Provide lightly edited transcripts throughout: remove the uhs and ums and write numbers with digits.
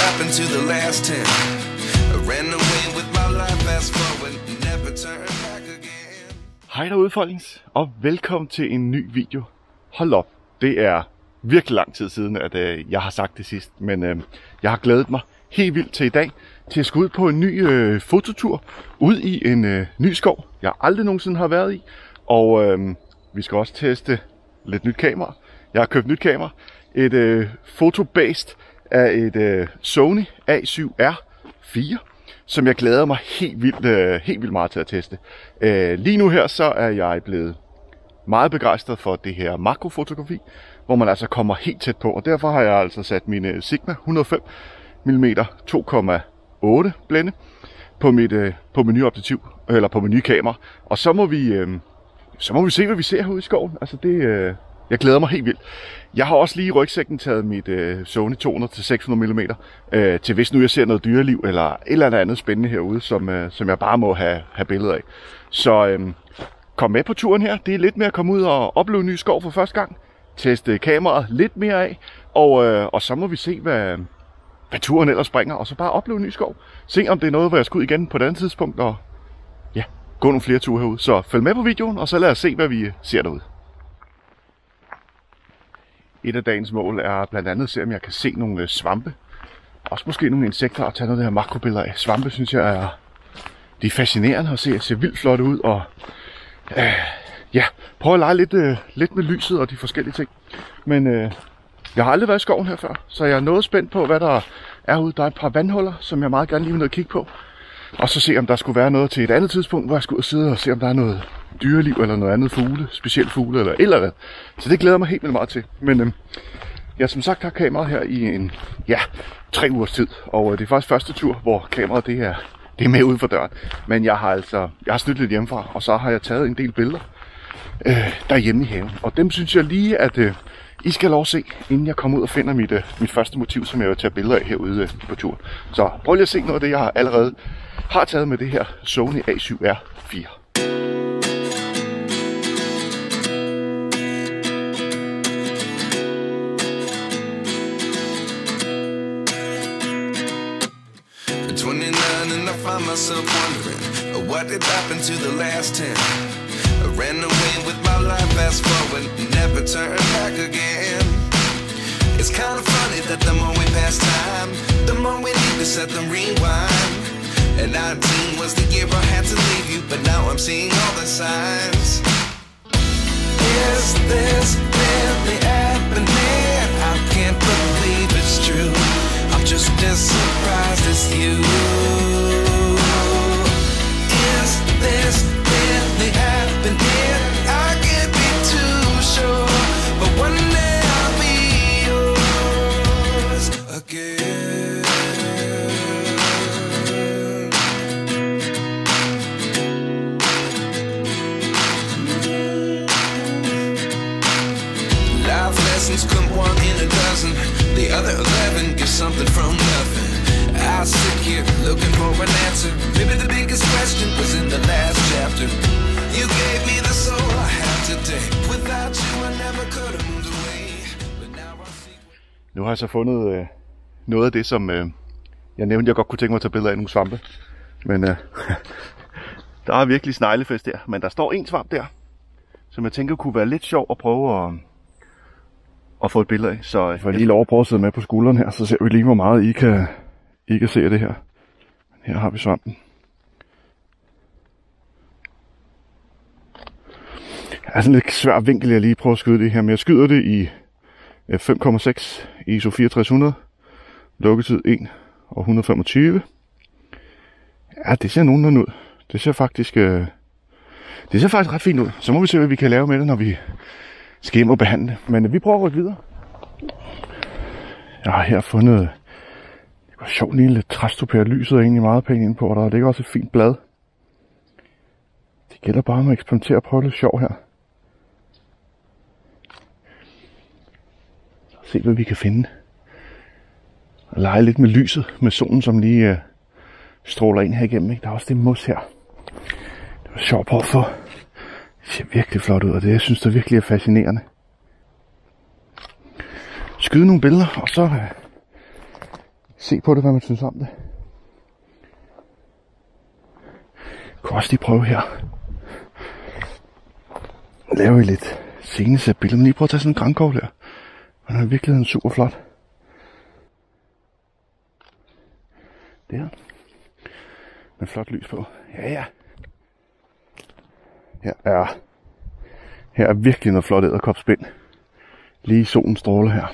happened to the last 10? I ran away with my life, fast forward, never turn back again. Hej derude, folkens, og velkommen til en ny video. Hold op, det er virkelig lang tid siden, at jeg har sagt det sidst, men jeg har glædet mig helt vildt til i dag, til at skulle ud på en ny fototur, ud i en ny skov, jeg aldrig nogensinde har været i, og vi skal også teste lidt nyt kamera. Jeg har købt nyt kamera, et fotobased af et Sony A7R4, som jeg glæder mig helt vildt meget til at teste. Lige nu her så er jeg blevet meget begejstret for det her makrofotografi, hvor man altså kommer helt tæt på, og derfor har jeg altså sat min Sigma 105 mm 2,8 blænde på mit nye objektiv, eller på mit nye kamera, og så må vi se, hvad vi ser herude i skoven. Altså jeg glæder mig helt vildt. Jeg har også lige i rygsækken taget mit Sony 200 til 600 mm til hvis nu jeg ser noget dyreliv eller et eller andet spændende herude, som jeg bare må have billeder af. Så kom med på turen her. Det er lidt med at komme ud og opleve en ny skov for første gang. Teste kameraet lidt mere af, og så må vi se, hvad turen ellers bringer, og så bare opleve en ny skov. Se om det er noget, hvor jeg skal ud igen på et andet tidspunkt, og ja, gå nogle flere ture herude. Så følg med på videoen, og så lad os se, hvad vi ser derude. Et af dagens mål er blandt andet at se, om jeg kan se nogle svampe. Også måske nogle insekter, og tage noget af det her makrobilleder af. Svampe synes jeg de er fascinerende at se. Det ser vildt flot ud, og ja, prøv at lege lidt med lyset og de forskellige ting. Men jeg har aldrig været i skoven her før, så jeg er noget spændt på, hvad der er ude. Der er et par vandhuller, som jeg meget gerne lige vil ned og kigge på. Og så se, om der skulle være noget til et andet tidspunkt, hvor jeg skulle ud og sidde og se, om der er noget dyreliv eller noget andet fugle, specielt fugle eller andet. Så det glæder mig helt vildt meget til. Men jeg som sagt har kameraet her i 3 ugers tid, og det er faktisk første tur, hvor kameraet det er med ude for døren. Men jeg har snydt lidt hjemmefra, og så har jeg taget en del billeder derhjemme i haven. Og dem synes jeg lige, at I skal lov at se, inden jeg kommer ud og finder mit første motiv, som jeg vil tage billeder af herude på turen. Så prøv lige at se noget af det, jeg allerede har taget med det her Sony A7R4. Myself wondering what did happen to the last 10. I ran away with my life, fast forward, never turn back again. It's kind of funny that the more we pass time, the more we need to set them rewind. And 19 was the year I had to leave you, but now I'm seeing all the signs. Is this really happening? I can't believe it's true. I'm just as surprised as you. This really happening? I can't be too sure, but one day I'll be yours again. Life lessons come one in a dozen. The other 11 get something from nothing. I sit here looking for an answer. Maybe the biggest question was in the last chapter. You gave me the soul I have today. Without you I never could have moved away. But now I see. Nu har jeg så fundet noget af det, som jeg nævnte, jeg godt kunne tænke mig at tage billeder af nogle svampe. Men der er virkelig sneglefest der. Men der står en svamp der, som jeg tænker kunne være lidt sjov at prøve at få et billede af. Så jeg får lige lov at prøve at sidde med på skulderen her, så ser vi lige, hvor meget I kan se det her. Her har vi svampen. Det er sådan lidt svær vinkel, jeg lige prøver at skyde det her, men jeg skyder det i 5,6 ISO 6400, lukketid 1 og 125. Ja, det ser nogenlunde ud. Det ser faktisk ret fint ud. Så må vi se, hvad vi kan lave med det, når vi skal hjem og behandle. Men vi prøver at rykke videre. Jeg har her fundet. Det var sjovt lige lidt træstopær. Lyset er egentlig meget pænt inde på, og der ligger også et fint blad. Det gælder bare om at eksperimentere og prøve lidt sjov her. Se hvad vi kan finde. Og lege lidt med lyset, med solen som lige stråler ind her igennem. Ikke? Der er også det mos her. Det var sjovt på at få. Det ser virkelig flot ud, og det jeg synes det virkelig er fascinerende. Skyde nogle billeder, og så se på det, hvad man synes om det. Jeg kan også lige prøve her. Lave lidt scenesæt billeder. Men lige prøve at tage sådan en grankogle her. Den er i virkeligheden super flot. Der. Med flot lys på. Ja. Her er virkelig noget flot edderkopspind. Lige solen stråler her.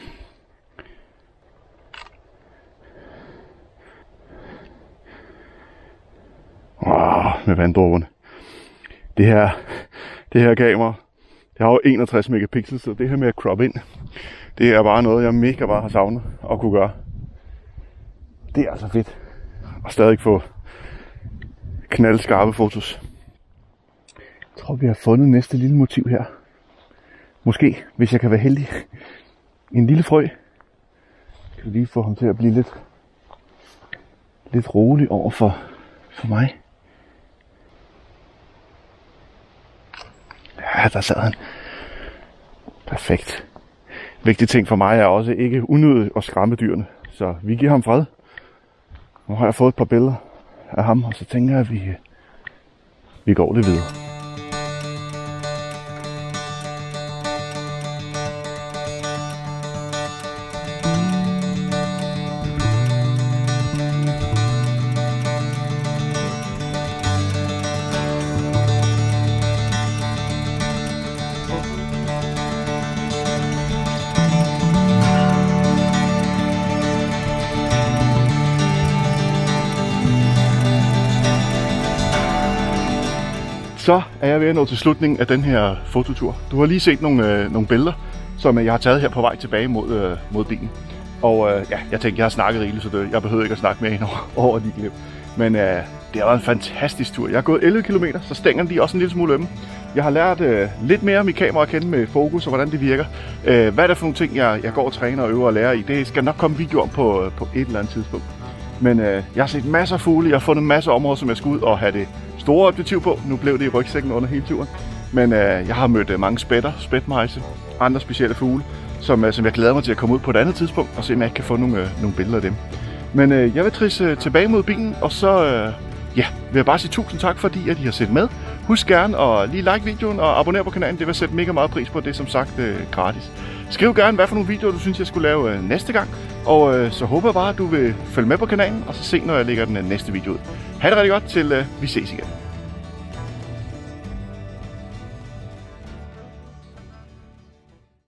Med vanddråberne. Det her kamera, det har jo 61 megapixels, så det her med at crop ind, det er bare noget, jeg mega bare har savnet at kunne gøre. Det er altså fedt. Og stadig få knaldskarpe fotos. Jeg tror, vi har fundet næste lille motiv her. Måske, hvis jeg kan være heldig. En lille frø. Jeg kan lige få ham til at blive lidt rolig over for mig. Ja, der sad han. Perfekt. Vigtig ting for mig er også ikke unødigt at skræmme dyrene. Så vi giver ham fred. Nu har jeg fået et par billeder af ham, og så tænker jeg, at vi går lidt videre. Så er jeg ved at nå til slutningen af den her fototur. Du har lige set nogle billeder, som jeg har taget her på vej tilbage mod bilen. Og jeg tænkte, jeg har snakket rigeligt, så jeg behøver ikke at snakke mere ind over de klip. Men det har været en fantastisk tur. Jeg har gået 11 km, så stængerne de er også en lille smule ømme. Jeg har lært lidt mere om mit kamera at kende med fokus og hvordan det virker. Hvad er det for nogle ting, jeg går og træner og øver og lærer i? Det skal nok komme videoer på et eller andet tidspunkt. Men jeg har set masser af fugle, jeg har fundet masser af områder, som jeg skal ud og have det store objektiv på. Nu blev det i rygsækken under hele turen. Men jeg har mødt mange spætter, spætmejse, andre specielle fugle, som jeg glæder mig til at komme ud på et andet tidspunkt og se, om jeg ikke kan få nogle billeder af dem. Men jeg vil trisse tilbage mod bilen, og så vil jeg bare sige tusind tak, fordi at I har set med. Husk gerne at lige like videoen og abonnere på kanalen, det vil sætte mega meget pris på, det er som sagt gratis. Skriv gerne, hvad for nogle videoer du synes, jeg skulle lave næste gang. Og så håber jeg bare, at du vil følge med på kanalen, og så se, når jeg lægger den næste video ud. Ha' det rigtig godt til vi ses igen.